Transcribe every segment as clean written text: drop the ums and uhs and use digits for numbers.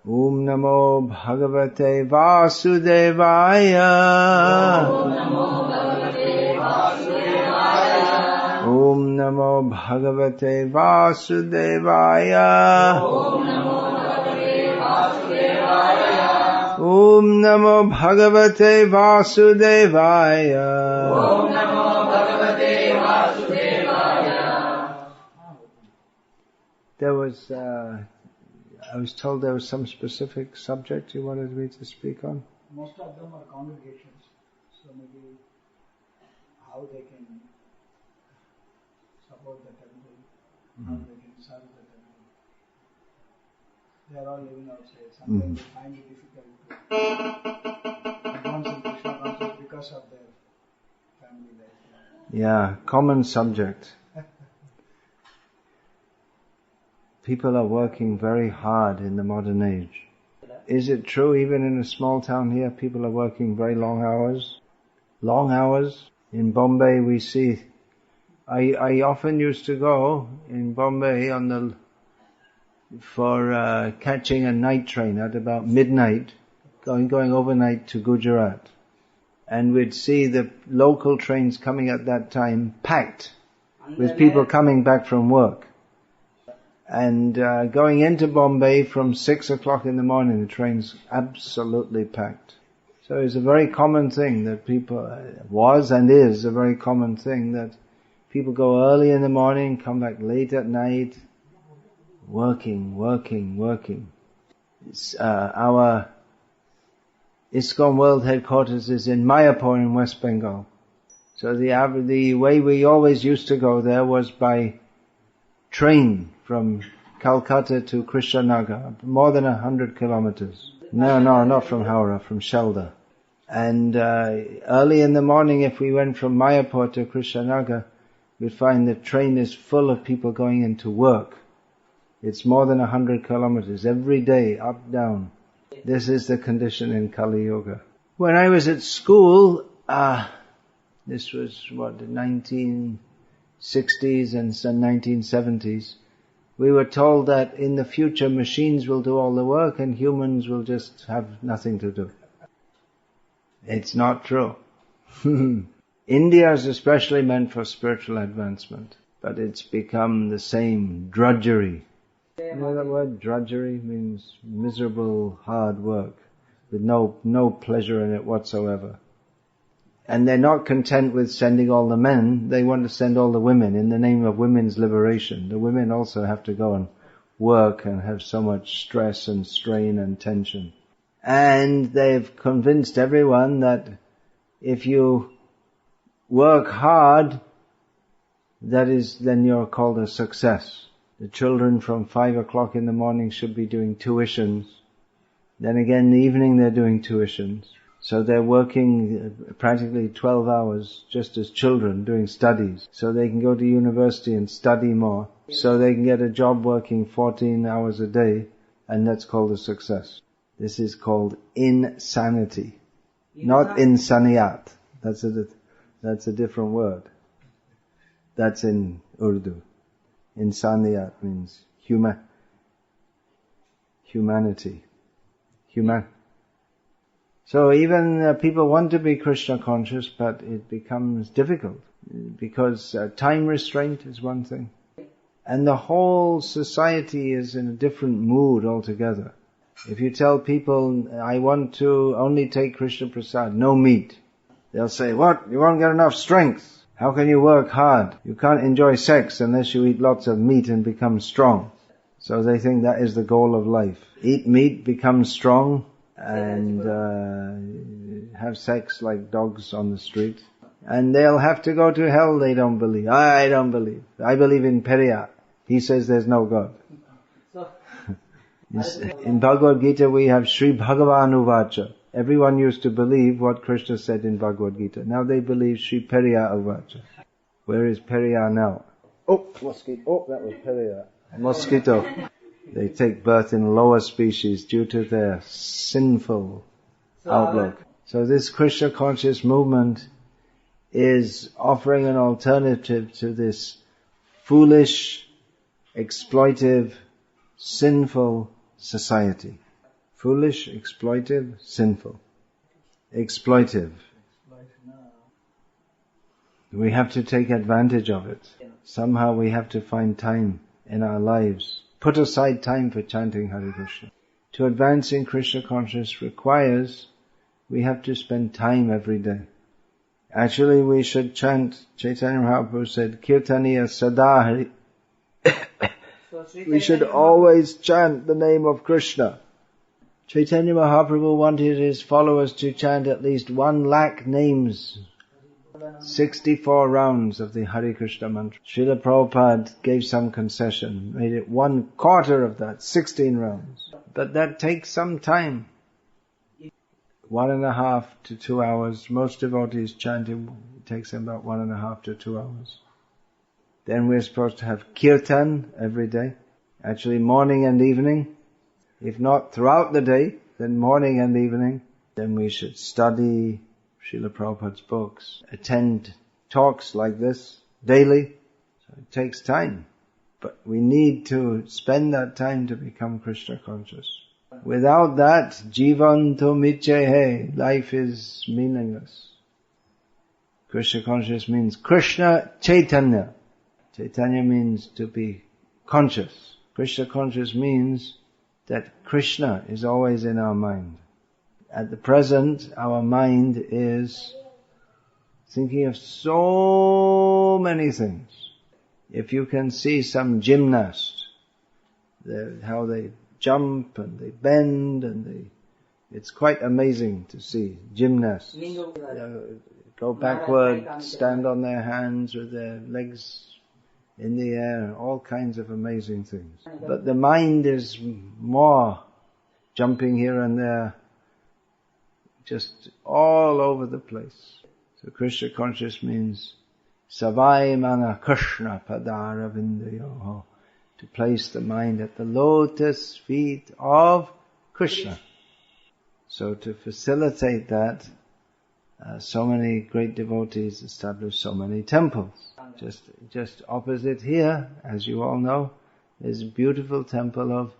Om Namo Bhagavate Vasudevaya. Om Namo Bhagavate Vasudevaya. Om Namo Bhagavate Vasudevaya. There was, I was told there was some specific subject you wanted me to speak on. Most of them are congregations, so maybe how they can support the temple, how they can serve the temple. They are all living outside. Sometimes they find it difficult to advance in Krishna consciousness because of their family life. Yeah, common subject. People are working very hard in the modern age. Is it true even in a small town here, people are working very long hours? Long hours? In Bombay we see, I often used to go in Bombay for catching a night train at about midnight, going overnight to Gujarat. And we'd see the local trains coming at that time packed with people coming back from work. And going into Bombay from 6 o'clock in the morning, the train's absolutely packed. So it's a very common thing that people, was and is a very common thing that people go early in the morning, come back late at night, working. Our ISKCON World Headquarters is in Mayapur in West Bengal. So the way we always used to go there was by train from Calcutta to Krishnanagar, more than 100 kilometers. No, not from Howrah, from Shelda. And early in the morning, if we went from Mayapur to Krishnanagar, we'd find the train is full of people going into work. It's more than 100 kilometers every day, up, down. This is the condition in Kali Yuga. When I was at school, this was the 1960s and some 1970s, we were told that in the future machines will do all the work and humans will just have nothing to do. It's not true. India is especially meant for spiritual advancement, but it's become the same drudgery. You know that word? Drudgery means miserable, hard work with no pleasure in it whatsoever. And they're not content with sending all the men, they want to send all the women in the name of women's liberation. The women also have to go and work and have so much stress and strain and tension. And they've convinced everyone that if you work hard, then you're called a success. The children from 5 o'clock in the morning should be doing tuitions. Then again in the evening they're doing tuitions. So they're working practically 12 hours just as children doing studies. So they can go to university and study more. So they can get a job working 14 hours a day, and that's called a success. This is called insanity. Not insaniyat. That's a different word. That's in Urdu. Insaniyat means humanity. So even people want to be Krishna conscious, but it becomes difficult because time restraint is one thing. And the whole society is in a different mood altogether. If you tell people, I want to only take Krishna Prasad, no meat, they'll say, what? You won't get enough strength. How can you work hard? You can't enjoy sex unless you eat lots of meat and become strong. So they think that is the goal of life. Eat meat, become strong, and have sex like dogs on the street. And they'll have to go to hell, they don't believe. I don't believe. I believe in Periyar. He says there's no God. In Bhagavad Gita we have Sri Bhagavan Uvacha. Everyone used to believe what Krishna said in Bhagavad Gita. Now they believe Sri Periyar Uvacha. Where is Periyar now? Oh, mosquito. Oh, that was Periyar. Mosquito. They take birth in lower species due to their sinful outlook. So this Krishna conscious movement is offering an alternative to this foolish, exploitive, sinful society. Foolish, exploitive, sinful. Exploitive. We have to take advantage of it. Somehow we have to find time in our lives. Put aside time for chanting Hare Krishna. To advance in Krishna consciousness requires we have to spend time every day. Actually, we should chant, Chaitanya Mahaprabhu said, Kirtaniya Sada Hari. We should always chant the name of Krishna. Chaitanya Mahaprabhu wanted his followers to chant at least 1 lakh names, 64 rounds of the Hare Krishna mantra. Srila Prabhupada gave some concession, made it 1/4 of that, 16 rounds. But that takes some time. 1.5 to 2 hours. Most devotees chanting, it takes them about 1.5 to 2 hours. Then we're supposed to have kirtan every day. Actually morning and evening. If not throughout the day, then morning and evening. Then we should study Srila Prabhupada's books, attend talks like this daily. So it takes time. But we need to spend that time to become Krishna conscious. Without that, jivan to miche, life is meaningless. Krishna conscious means Krishna Chaitanya. Chaitanya means to be conscious. Krishna conscious means that Krishna is always in our mind. At the present, our mind is thinking of so many things. If you can see some gymnast, how they jump and they bend and it's quite amazing to see gymnasts go backward, stand on their hands with their legs in the air, all kinds of amazing things. But the mind is more jumping here and there, just all over the place. So Krishna conscious means Savai Mana Krishna Padara Vindayoho, to place the mind at the lotus feet of Krishna. So to facilitate that, so many great devotees established so many temples. Just opposite here, as you all know, is a beautiful temple of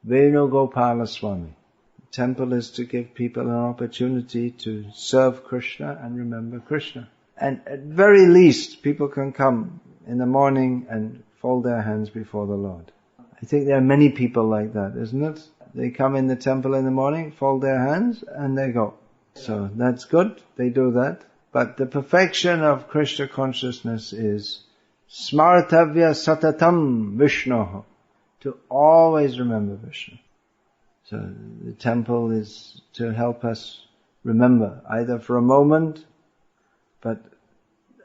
Venugopala Swami. The temple is to give people an opportunity to serve Krishna and remember Krishna. And at very least, people can come in the morning and fold their hands before the Lord. I think there are many people like that, isn't it? They come in the temple in the morning, fold their hands, and they go. So that's good, they do that. But the perfection of Krishna consciousness is smartavya satatam Vishnoho, to always remember Vishnu. So the temple is to help us remember, either for a moment, but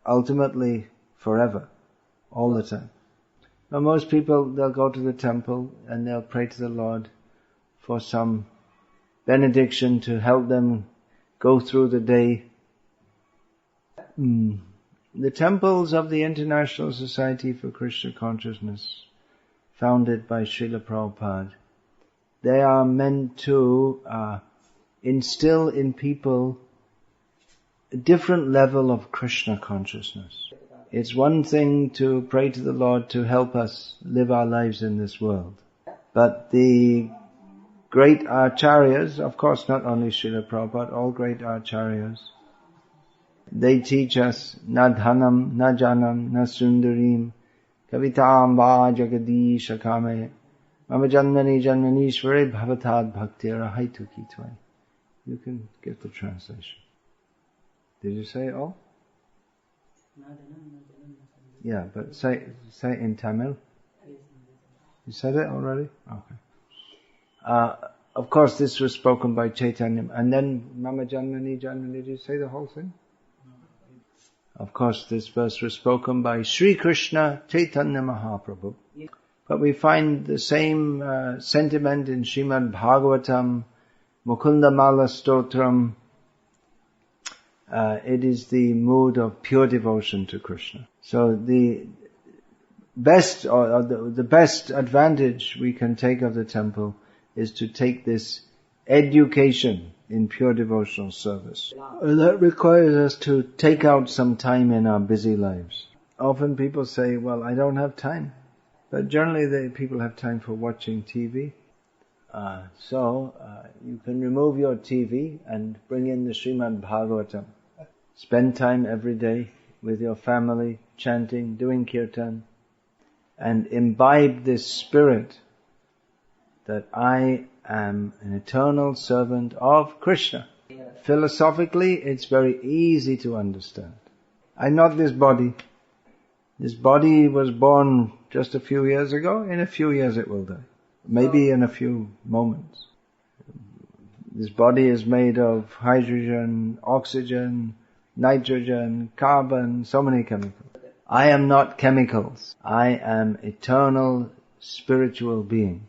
ultimately forever, all the time. Now most people, they'll go to the temple and they'll pray to the Lord for some benediction to help them go through the day. The temples of the International Society for Krishna Consciousness, founded by Srila Prabhupada, they are meant to instill in people a different level of Krishna consciousness. It's one thing to pray to the Lord to help us live our lives in this world. But the great acharyas, of course not only Srila Prabhupada, all great acharyas, they teach us na dhanam, na janam, na sundarim, kavitam va jagadish akame, mama jannani janmanishvare bhavatad bhakti rahaitu kitvai. You can get the translation. Did you say it all? Yeah, but say it in Tamil. You said it already? Okay. Of course this was spoken by Chaitanya. And then Mama Janmani, did you say the whole thing? Of course this verse was spoken by Sri Krishna Chaitanya Mahaprabhu. But we find the same sentiment in Srimad Bhagavatam, Mukunda Mala Stotram. It is the mood of pure devotion to Krishna. So the best advantage we can take of the temple is to take this education in pure devotional service. That requires us to take out some time in our busy lives. Often people say, well, I don't have time. But generally people have time for watching TV. You can remove your TV and bring in the Srimad Bhagavatam. Spend time every day with your family, chanting, doing kirtan, and imbibe this spirit that I am an eternal servant of Krishna. Philosophically, it's very easy to understand. I'm not this body. This body was born just a few years ago. In a few years it will die. Maybe in a few moments. This body is made of hydrogen, oxygen, nitrogen, carbon, so many chemicals. I am not chemicals. I am eternal spiritual being.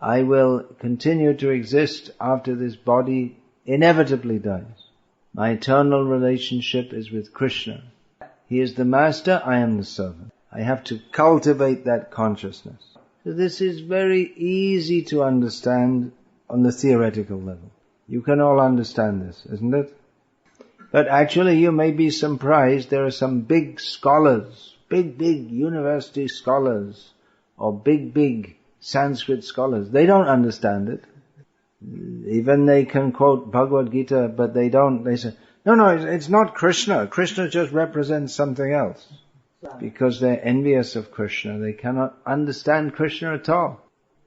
I will continue to exist after this body inevitably dies. My eternal relationship is with Krishna. He is the master, I am the servant. I have to cultivate that consciousness. So this is very easy to understand on the theoretical level. You can all understand this, isn't it? But actually you may be surprised, there are some big scholars, big university scholars, or big Sanskrit scholars. They don't understand it. Even they can quote Bhagavad Gita, but they don't. They say, no, it's not Krishna. Krishna just represents something else. Because they're envious of Krishna. They cannot understand Krishna at all.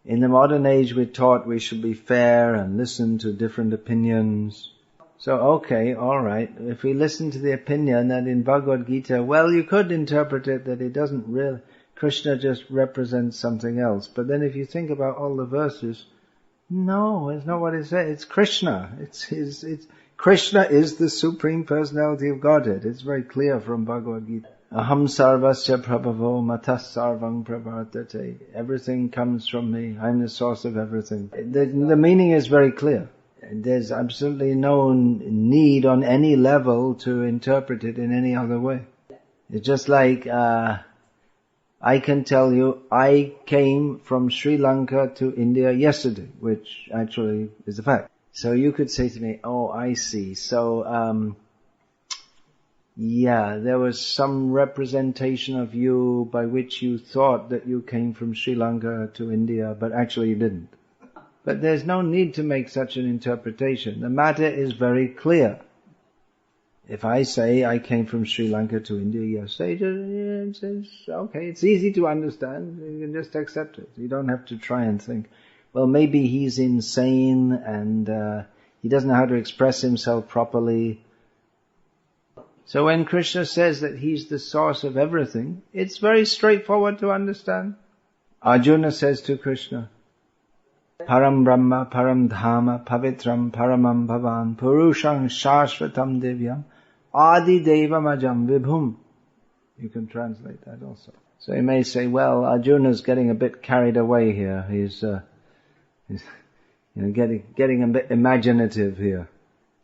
In the modern age we're taught we should be fair and listen to different opinions. So okay, alright, if we listen to the opinion that in Bhagavad Gita, well, you could interpret it that it doesn't really, Krishna just represents something else. But then if you think about all the verses, no, it's not what it says. It's Krishna. It's Krishna is the Supreme Personality of Godhead. It's very clear from Bhagavad Gita. Aham sarvasya prabhavo matas sarvang pravartate. Everything comes from me. I'm the source of everything. The meaning is very clear. There's absolutely no need on any level to interpret it in any other way. It's just like, I can tell you, I came from Sri Lanka to India yesterday, which actually is a fact. So you could say to me, oh, I see. So, there was some representation of you by which you thought that you came from Sri Lanka to India, but actually you didn't. But there's no need to make such an interpretation. The matter is very clear. If I say I came from Sri Lanka to India yesterday, it's okay, it's easy to understand. You can just accept it. You don't have to try and think, well, maybe he's insane and he doesn't know how to express himself properly. So when Krishna says that he's the source of everything, it's very straightforward to understand. Arjuna says to Krishna, Param Brahma, Param Dhama, Pavitram, Paramam Bhavan, Purusham Shashvatam Divyam, Adi Devam Ajam Vibhum. You can translate that also. So you may say, well, Arjuna's getting a bit carried away here. He's getting a bit imaginative here.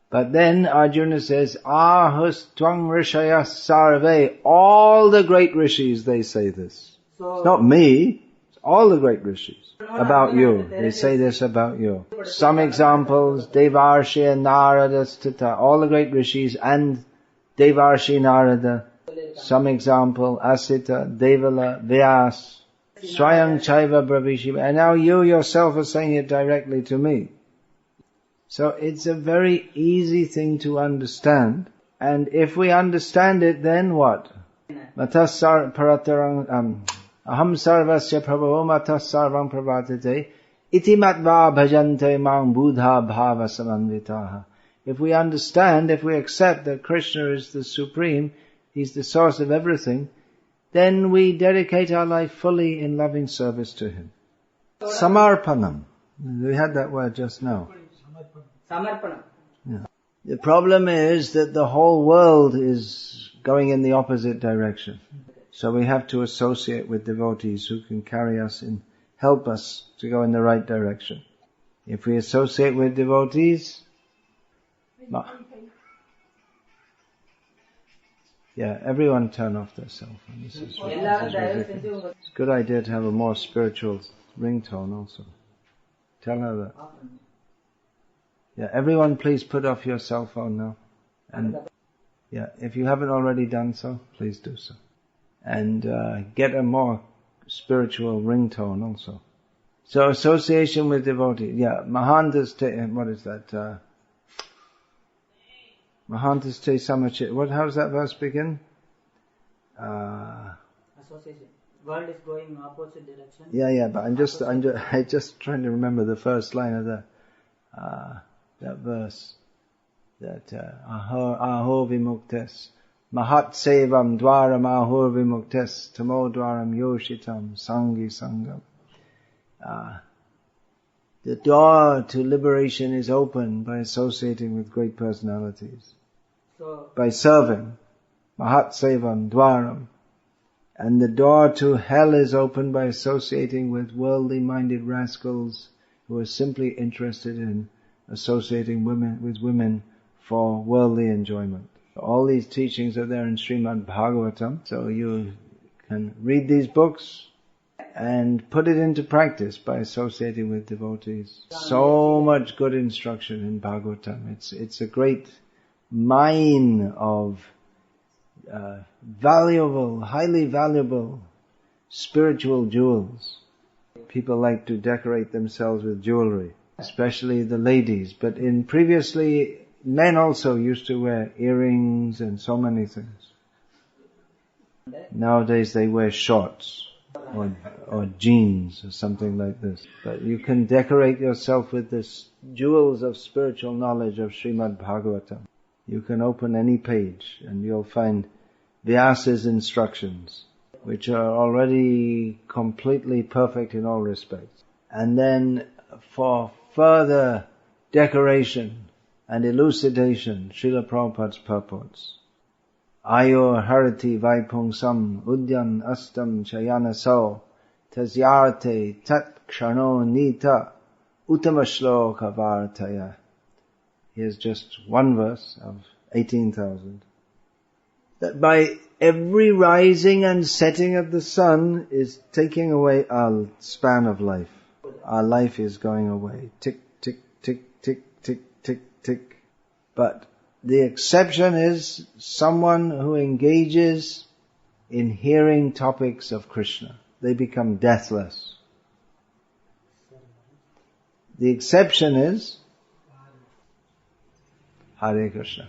But then Arjuna says, Ahus Twang Rishayas Sarve. All the great rishis, they say this. It's not me. It's all the great rishis. About you. They say this about you. Some examples, Devarshi and Narada Stita. All the great rishis and Devarshi Narada. Some example, Asita, Devala, Vyas, Swayam Chaiva Bravishiva. And now you yourself are saying it directly to me. So it's a very easy thing to understand. And if we understand it, then what? Matasar paratarang aham sarvasya prabhavo matas sarvam pravartate iti matva bhajante mang buddha bhava samanvitaha. If we understand, if we accept that Krishna is the Supreme, He's the source of everything, then we dedicate our life fully in loving service to Him. Samarpanam. We had that word just now. Samarpanam. Yeah. The problem is that the whole world is going in the opposite direction. So we have to associate with devotees who can carry us and help us to go in the right direction. If we associate with devotees, everyone turn off their cell phone. This is ridiculous. It's a good idea to have a more spiritual ringtone also. Tell her that. Everyone please put off your cell phone now. And if you haven't already done so, please do so. And get a more spiritual ringtone also. So association with devotees, yeah, Mahantas te, what is that? Mahantas te samachit. How does that verse begin? Association. World is going opposite direction. Yeah, but I'm just trying to remember the first line of that verse. That aho vimuktes mahat sevam dwaram aho vimuktes tamo dwaram yoshitam sangi sangam. The door to liberation is open by associating with great personalities, by serving. Mahat sevam dwaram. And the door to hell is open by associating with worldly minded rascals who are simply interested in associating with women for worldly enjoyment. All these teachings are there in Srimad Bhagavatam, so you can read these books and put it into practice by associating with devotees. So much good instruction in Bhagavatam. It's a great mine of highly valuable spiritual jewels. People like to decorate themselves with jewelry, especially the ladies. But previously, men also used to wear earrings and so many things. Nowadays they wear shorts or jeans or something like this. But you can decorate yourself with the jewels of spiritual knowledge of Srimad Bhagavatam. You can open any page and you'll find Vyasa's instructions, which are already completely perfect in all respects. And then for further decoration and elucidation, Srila Prabhupada's purports. Ayur harati vaipungsam udyan astam chayanaso tasyarte tat kshano nita utamashloka vartaya. Here's just one verse of 18,000. That by every rising and setting of the sun is taking away our span of life. Our life is going away. Tick, tick, tick, tick, tick, tick, tick. But the exception is someone who engages in hearing topics of Krishna. They become deathless. The exception is Hare Krishna.